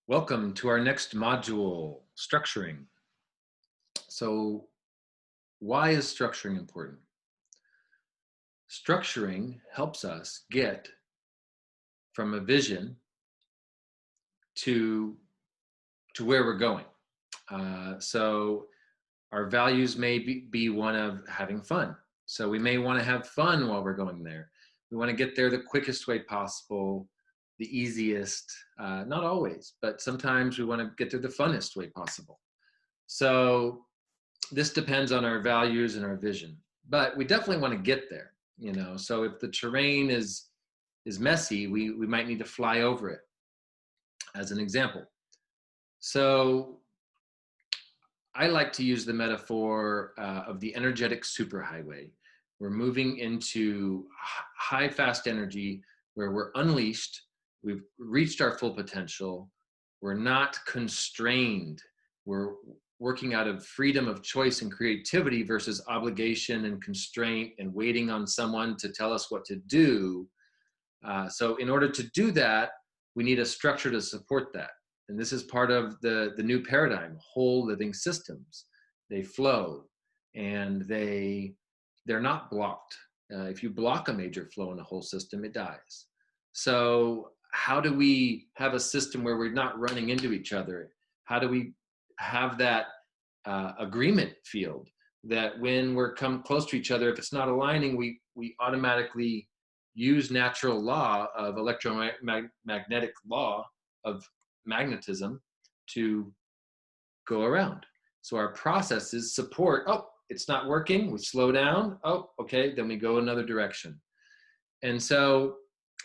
Welcome to our next module, structuring. So why is structuring important? Structuring helps us get from a vision to, where we're going. So our values may be one of having fun. So we may want to have fun while we're going there. We want to get there the quickest way possible, the easiest, not always, but sometimes we want to get there the funnest way possible. So this depends on our values and our vision, but we definitely want to get there, so if the terrain is messy, we might need to fly over it, as an example. So I like to use the metaphor of the energetic superhighway. We're moving into high fast energy where we're unleashed, we've reached our full potential, we're not constrained, we're working out of freedom of choice and creativity versus obligation and constraint and waiting on someone to tell us what to do. So in order to do that, we need a structure to support that. And this is part of the new paradigm, whole living systems. They flow and they're not blocked. If you block a major flow in a whole system, it dies. So how do we have a system where we're not running into each other? How do we have that agreement field that when we're come close to each other, if it's not aligning, we automatically use natural law of electromagnetic law of magnetism to go around. So our processes support, oh, it's not working, we slow down, oh, okay, then we go another direction. And so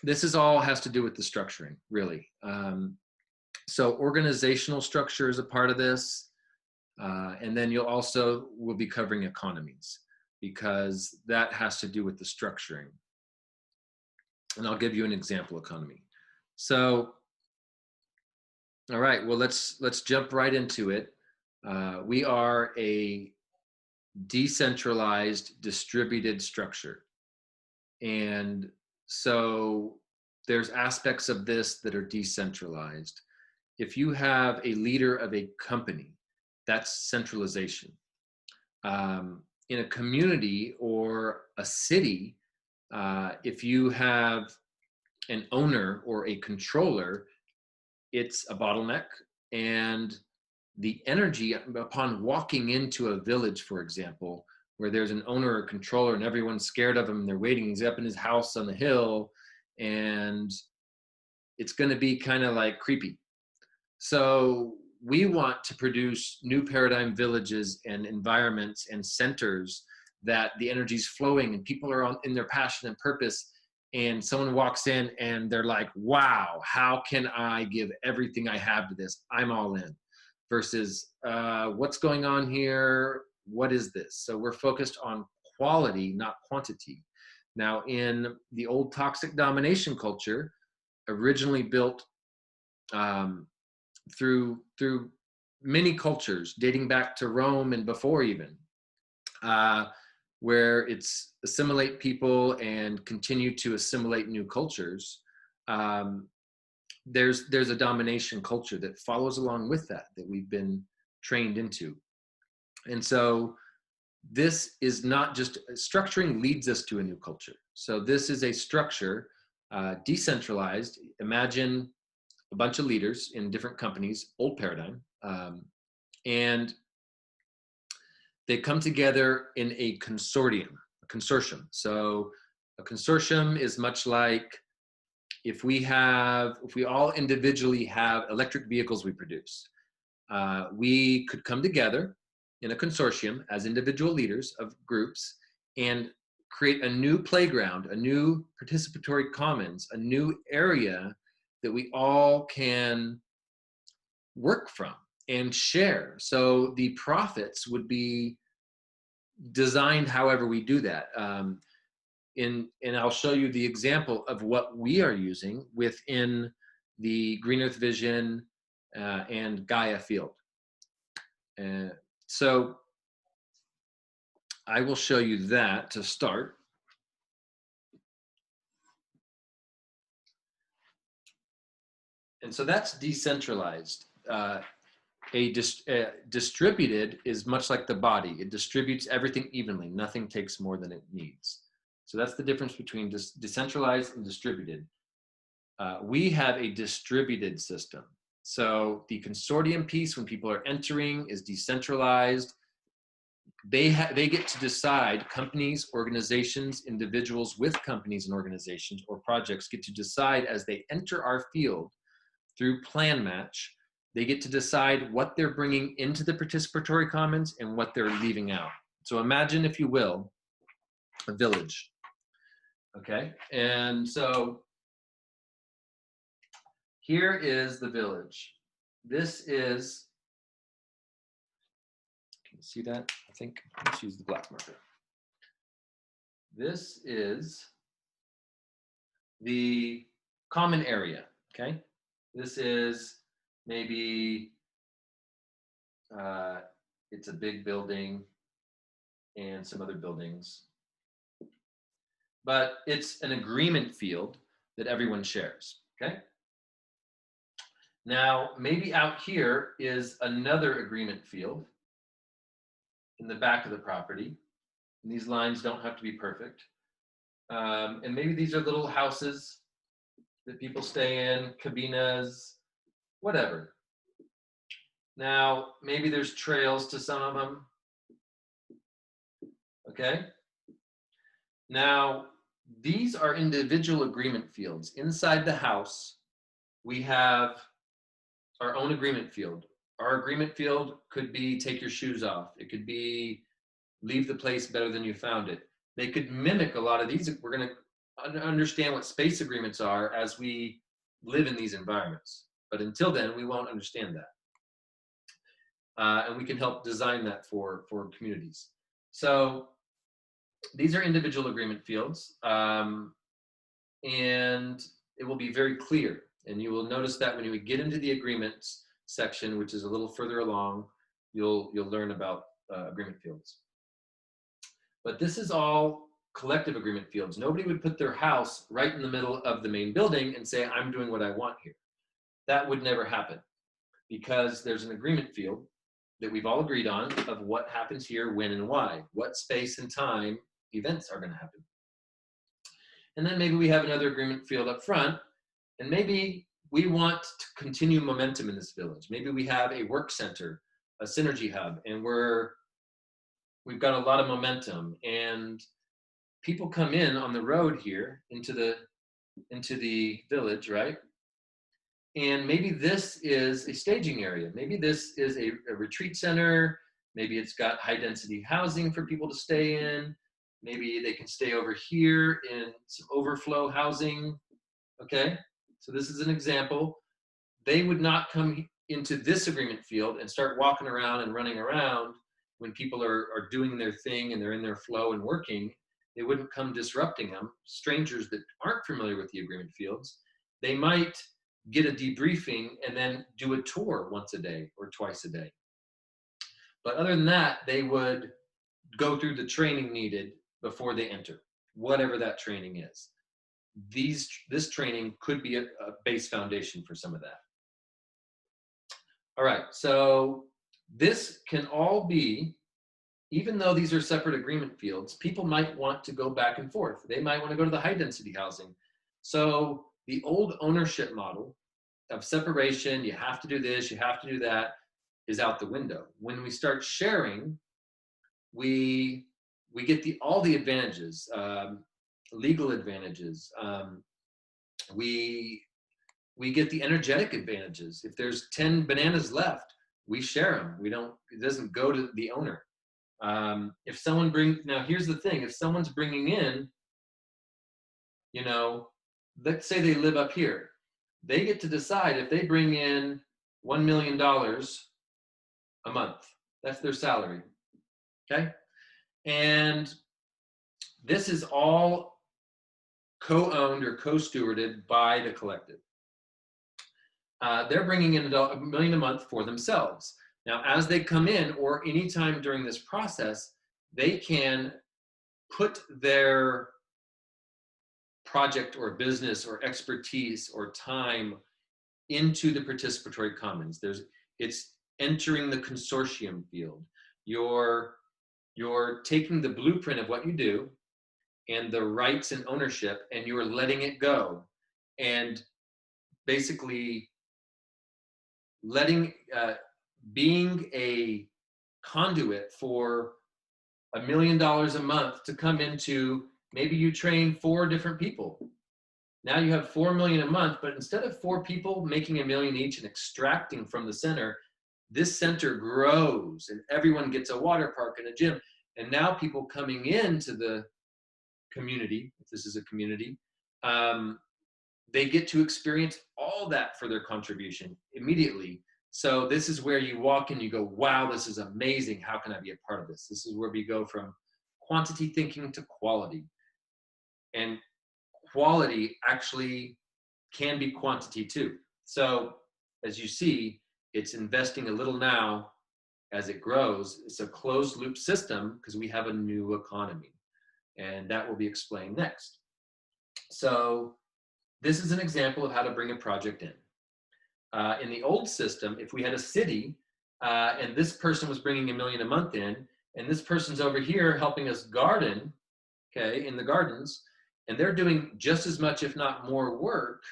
this is all has to do with the structuring, really. So organizational structure is a part of this. And then we'll be covering economies, because that has to do with the structuring. And I'll give you an example economy. So, all right, well, let's jump right into it. We are a decentralized, distributed structure. And so there's aspects of this that are decentralized. If you have a leader of a company, that's centralization. In a community or a city, if you have an owner or a controller, it's a bottleneck. And the energy upon walking into a village, for example, where there's an owner or controller and everyone's scared of him and they're waiting, he's up in his house on the hill, and it's going to be kind of like creepy. So we want to produce new paradigm villages and environments and centers that the energy is flowing and people are in their passion and purpose, and someone walks in and they're like, wow, how can I give everything I have to this? I'm all in. Versus what's going on here? What is this? So we're focused on quality, not quantity. Now, in the old toxic domination culture, originally built through many cultures dating back to Rome and before even, where it's assimilate people and continue to assimilate new cultures. There's a domination culture that follows along with that we've been trained into. And so this is not just structuring leads us to a new culture. So this is a structure, decentralized. Imagine a bunch of leaders in different companies, old paradigm, and they come together in a consortium. So a consortium is much like if we all individually have electric vehicles we produce, we could come together in a consortium as individual leaders of groups and create a new playground, a new participatory commons, a new area that we all can work from and share. So the profits would be designed however we do that. And I'll show you the example of what we are using within the Green Earth Vision and Gaia field. So I will show you that to start. And so that's decentralized. Distributed is much like the body. It distributes everything evenly. Nothing takes more than it needs. So that's the difference between decentralized and distributed. We have a distributed system. So the consortium piece, when people are entering, is decentralized. They get to decide, companies, organizations, individuals with companies and organizations or projects get to decide as they enter our field through plan match. They get to decide what they're bringing into the participatory commons and what they're leaving out. So imagine, if you will, a village. Okay, and so here is the village. This is, can you see that? I think, let's use the black marker. This is the common area, okay? This is maybe, it's a big building and some other buildings. But it's an agreement field that everyone shares, okay? Now, maybe out here is another agreement field in the back of the property. And these lines don't have to be perfect. And maybe these are little houses that people stay in, cabinas, whatever. Now, maybe there's trails to some of them, okay? Now, these are individual agreement fields. Inside the house, we have our own agreement field. Our agreement field could be take your shoes off. It could be leave the place better than you found it. They could mimic a lot of these. We're going to understand what space agreements are as we live in these environments. But until then, we won't understand that. And we can help design that for communities. So these are individual agreement fields. And it will be very clear. And you will notice that when you get into the agreements section, which is a little further along, you'll learn about agreement fields. But this is all collective agreement fields. Nobody would put their house right in the middle of the main building and say, I'm doing what I want here. That would never happen, because there's an agreement field that we've all agreed on of what happens here, when and why, what space and time events are going to happen. And then maybe we have another agreement field up front, and maybe we want to continue momentum in this village. Maybe we have a work center, a synergy hub, and we've got a lot of momentum, and people come in on the road here into the village, right? And maybe this is a staging area. Maybe this is a retreat center. Maybe it's got high density housing for people to stay in. Maybe they can stay over here in some overflow housing, okay? So this is an example. They would not come into this agreement field and start walking around and running around when people are doing their thing and they're in their flow and working. They wouldn't come disrupting them. Strangers that aren't familiar with the agreement fields, they might get a debriefing and then do a tour once a day or twice a day. But other than that, they would go through the training needed before they enter, whatever that training is. This training could be a base foundation for some of that. All right, so this can all be, even though these are separate agreement fields, people might want to go back and forth. They might want to go to the high density housing. So the old ownership model of separation, you have to do this, you have to do that, is out the window. When we start sharing, we get all the advantages, legal advantages. We get the energetic advantages. If there's 10 bananas left, we share them. It doesn't go to the owner. If someone now here's the thing, if someone's bringing in, let's say they live up here, they get to decide if they bring in $1 million a month. That's their salary, okay? And this is all co-owned or co-stewarded by the collective. They're bringing in $1 million a month for themselves. Now, as they come in, or anytime during this process, they can put their project or business or expertise or time into the participatory commons. It's entering the consortium field. You're taking the blueprint of what you do and the rights and ownership, and you're letting it go, and basically letting being a conduit for $1 million a month to come into. Maybe you train 4 different people. Now you have 4 million a month, but instead of 4 people making $1 million each and extracting from the center, this center grows and everyone gets a water park and a gym. And now people coming into the community, if this is a community, they get to experience all that for their contribution immediately. So this is where you walk in, you go, wow, this is amazing. How can I be a part of this? This is where we go from quantity thinking to quality. And quality actually can be quantity too. So as you see, it's investing a little now as it grows. It's a closed loop system because we have a new economy, and that will be explained next. So this is an example of how to bring a project in. In the old system, if we had a city and this person was bringing $1 million a month in, and this person's over here helping us garden, okay, in the gardens, and they're doing just as much, if not more work,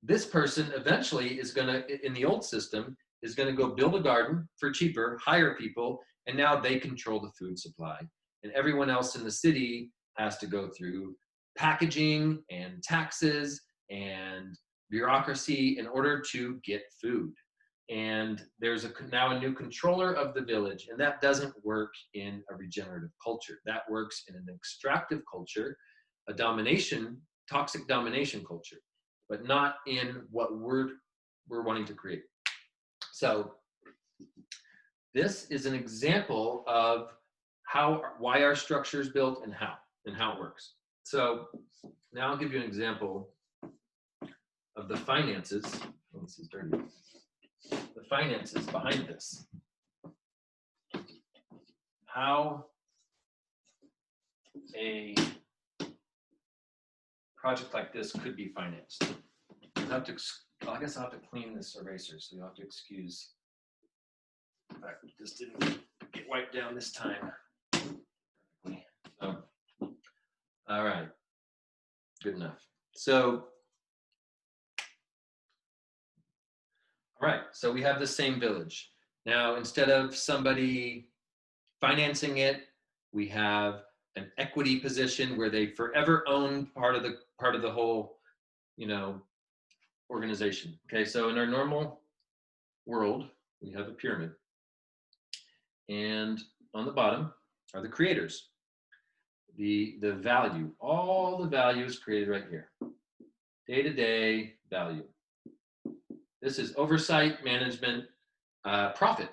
this person eventually is going to, in the old system, is going to go build a garden for cheaper, hire people, and now they control the food supply. And everyone else in the city has to go through packaging and taxes and bureaucracy in order to get food. And there's now a new controller of the village, and that doesn't work in a regenerative culture. That works in an extractive culture, a domination, toxic domination culture, but not in what we're wanting to create. So this is an example of why our structure is built and how it works. So now I'll give you an example of the finances. Oh, this is dirty. The finances behind this. How a project like this could be financed. I guess I'll have to clean this eraser, so you'll have to excuse the fact that this didn't get wiped down this time. So, all right, good enough. So, all right, so we have the same village. Now, instead of somebody financing it, we have an equity position where they forever own part of the whole, organization. Okay, so in our normal world, we have a pyramid, and on the bottom are the creators. The value, all the value is created right here. Day-to-day value. This is oversight, management, profit,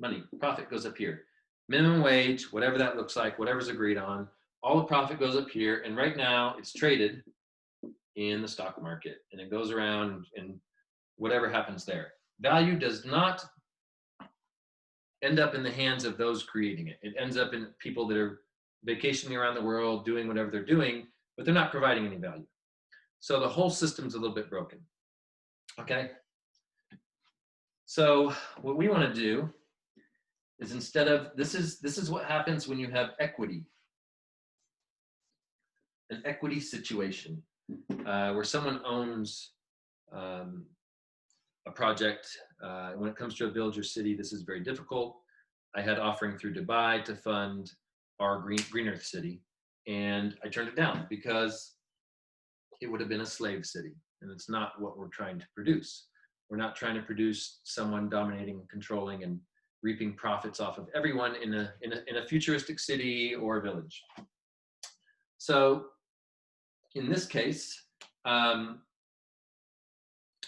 money, profit goes up here. Minimum wage, whatever that looks like, whatever's agreed on, all the profit goes up here, and right now it's traded in the stock market, and it goes around and whatever happens there. Value does not end up in the hands of those creating it. It ends up in people that are vacationing around the world, doing whatever they're doing, but they're not providing any value. So the whole system's a little bit broken, okay? So what we want to do is, instead of, this is what happens when you have equity, an equity situation where someone owns a project. When it comes to a village or city, this is very difficult. I had offering through Dubai to fund our Green Earth city, and I turned it down because it would have been a slave city, and it's not what we're trying to produce. We're not trying to produce someone dominating, controlling, and reaping profits off of everyone in a futuristic city or village. So in this case,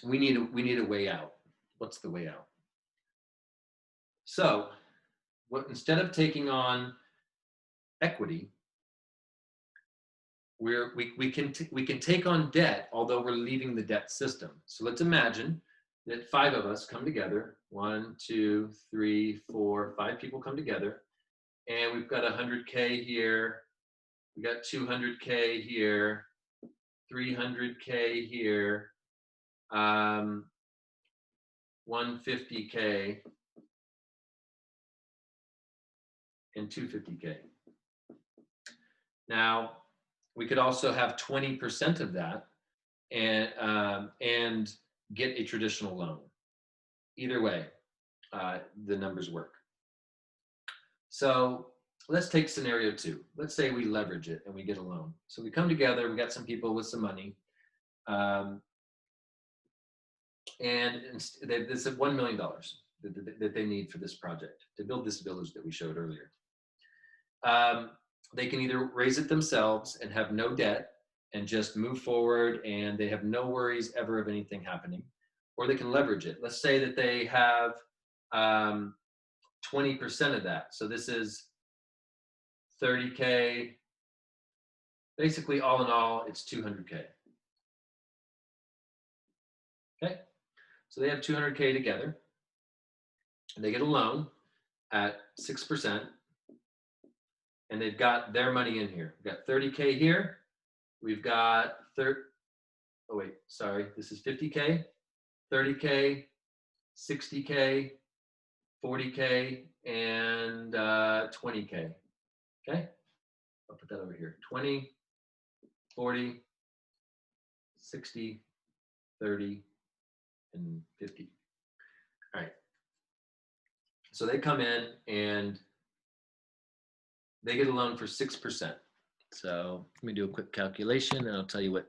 we need a way out. What's the way out? So instead of taking on equity, we can take on debt, although we're leaving the debt system. So let's imagine that 5 of us come together. 1, 2, 3, 4, 5 people come together, and we've got 100K here. We got 200K here, 300K here, 150K and 250K. Now, we could also have 20% of that and get a traditional loan. Either way, the numbers work. So let's take scenario 2. Let's say we leverage it and we get a loan. So we come together, we got some people with some money, and this is $1 million that they need for this project to build this village that we showed earlier. They can either raise it themselves and have no debt and just move forward and they have no worries ever of anything happening, or they can leverage it. Let's say that they have 20% of that. So this is 30K. Basically, all in all, it's 200K. Okay, so they have 200K together. And they get a loan at 6%. And they've got their money in here. We've got 30K here. We've got this is 50K, 30K, 60K, 40K, and 20K. Okay, I'll put that over here. 20, 40, 60, 30, and 50. All right. So they come in and they get a loan for 6%. So let me do a quick calculation and I'll tell you what,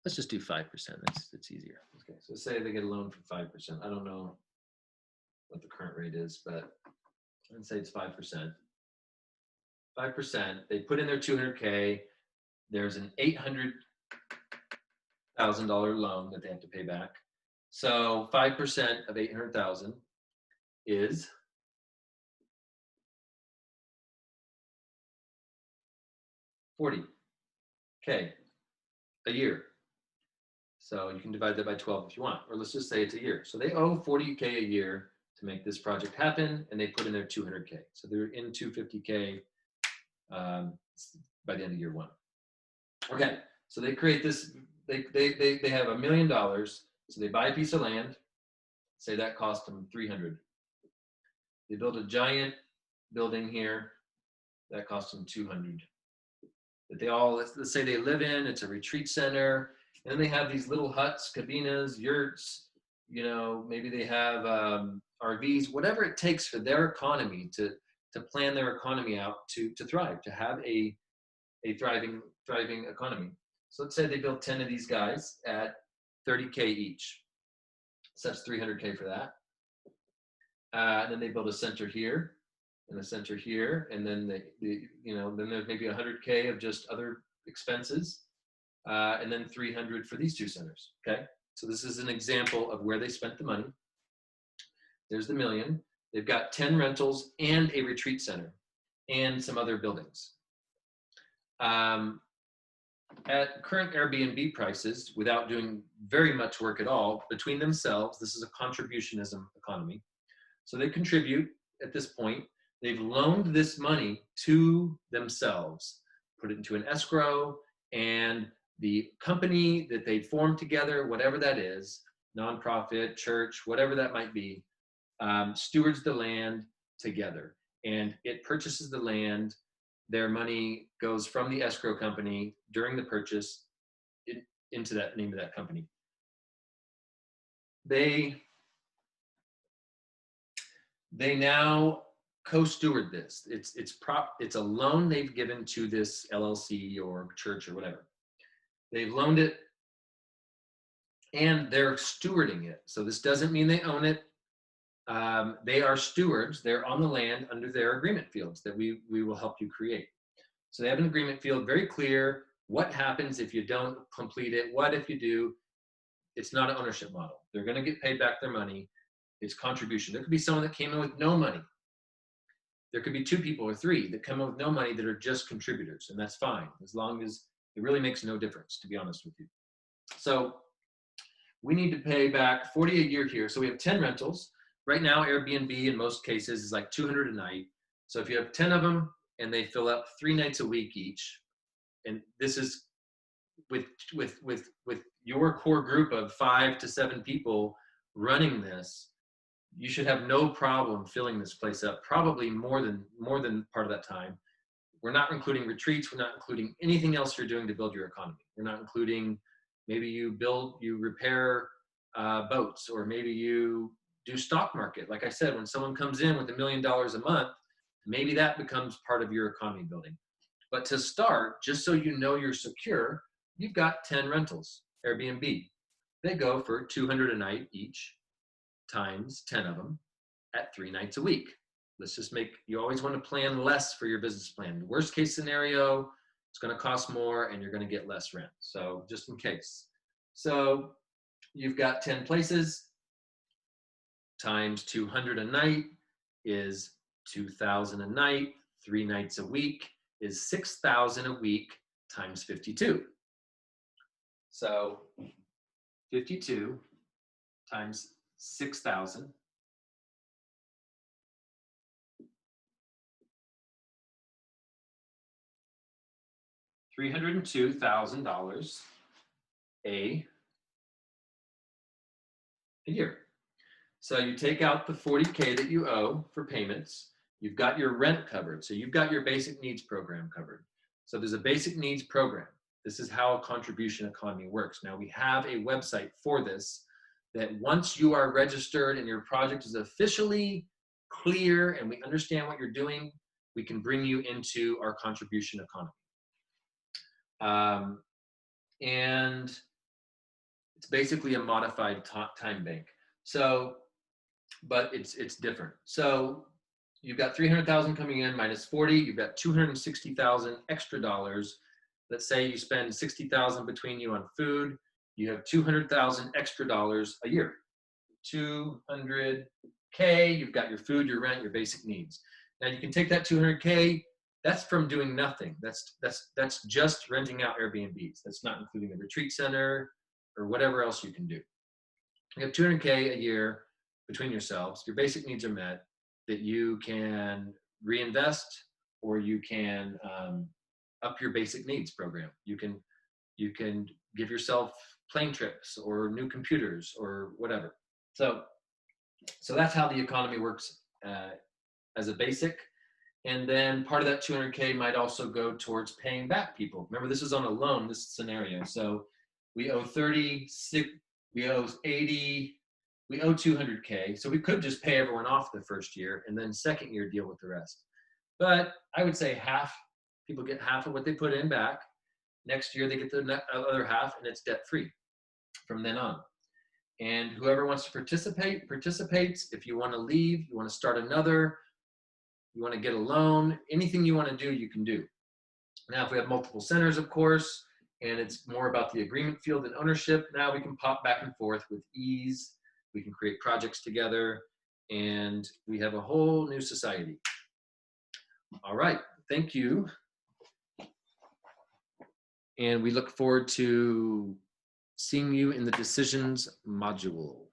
let's just do 5%. That's easier. Okay, so say they get a loan for 5%. I don't know what the current rate is, but let's say it's 5%. 5%, they put in their 200K. There's an $800,000 loan that they have to pay back. So 5% of 800,000 is $40K a year. So you can divide that by 12 if you want, or let's just say it's a year. So they owe $40K a year to make this project happen, and they put in their 200K. So they're in 250K by the end of year 1. Okay, so they create this. They have $1 million. So they buy a piece of land. Say that cost them 300. They build a giant building here. That cost them 200. That they all, let's say they live in. It's a retreat center. And then they have these little huts, cabinas, yurts, maybe they have RVs, whatever it takes for their economy to plan their economy out to thrive, to have a thriving economy. So let's say they build 10 of these guys at 30K each. So that's 300K for that. And then they build a center here and a center here. And then then there's maybe 100K of just other expenses. And then 300 for these two centers, okay? So this is an example of where they spent the money. There's the million. They've got 10 rentals and a retreat center and some other buildings. At current Airbnb prices, without doing very much work at all, between themselves, this is a contributionism economy. So they contribute at this point. They've loaned this money to themselves, put it into an escrow, and the company that they formed together, whatever that is, nonprofit, church, whatever that might be, stewards the land together. And it purchases the land. Their money goes from the escrow company during the purchase into that name of that company. They now co-steward this. It's a loan they've given to this LLC or church or whatever. They've loaned it and they're stewarding it. So this doesn't mean they own it. They are stewards. They're on the land under their agreement fields that we will help you create. So they have an agreement field, very clear. What happens if you don't complete it? What if you do? It's not an ownership model. They're going to get paid back their money. It's contribution. There could be someone that came in with no money. There could be 2 people or 3 that come in with no money that are just contributors, and that's fine, as long as it really makes no difference, to be honest with you. So we need to pay back 40 a year here. So we have 10 rentals. Right now, Airbnb in most cases is like 200 a night. So if you have 10 of them and they fill up 3 nights a week each, and this is with your core group of 5 to 7 people running this, you should have no problem filling this place up, probably more than part of that time. We're not including retreats. We're not including anything else you're doing to build your economy. We're not including, maybe you repair boats, or maybe you do stock market. Like I said, when someone comes in with $1 million a month, maybe that becomes part of your economy building. But to start, just so you know you're secure, you've got 10 rentals, Airbnb. They go for $200 a night each, times 10 of them at 3 nights a week. Let's just you always want to plan less for your business plan. The worst case scenario, it's going to cost more and you're going to get less rent. So just in case. So you've got 10 places, times 200 a night is 2,000 a night, 3 nights a week is 6,000 a week times 52. So 52 times 6,000. $302,000 a year. So you take out the $40K that you owe for payments. You've got your rent covered. So you've got your basic needs program covered. So there's a basic needs program. This is how a contribution economy works. Now we have a website for this, that once you are registered and your project is officially clear and we understand what you're doing, we can bring you into our contribution economy. And it's basically a modified time bank. So, but it's different. So you've got 300,000 coming in minus 40, you've got 260,000 extra dollars. Let's say you spend 60,000 between you on food, you have 200,000 extra dollars a year. 200K, you've got your food, your rent, your basic needs. Now you can take that 200K, that's from doing nothing. That's just renting out Airbnbs. That's not including the retreat center or whatever else you can do. You have 200K a year between yourselves. Your basic needs are met, that you can reinvest, or you can up your basic needs program. You can give yourself plane trips or new computers or whatever. So that's how the economy works as a basic. And then part of that 200K might also go towards paying back people. Remember, this is on a loan, this scenario. So we owe 36, we owe 80, we owe 200K. So we could just pay everyone off the first year and then second year deal with the rest. But I would say half, people get half of what they put in back. Next year they get the other half, and it's debt free from then on. And whoever wants to participate, participates. If you want to leave, you want to start another, you want to get a loan, anything you want to do, you can do. Now, if we have multiple centers, of course, and it's more about the agreement field and ownership, now we can pop back and forth with ease. We can create projects together, and we have a whole new society. All right, thank you. And we look forward to seeing you in the decisions module.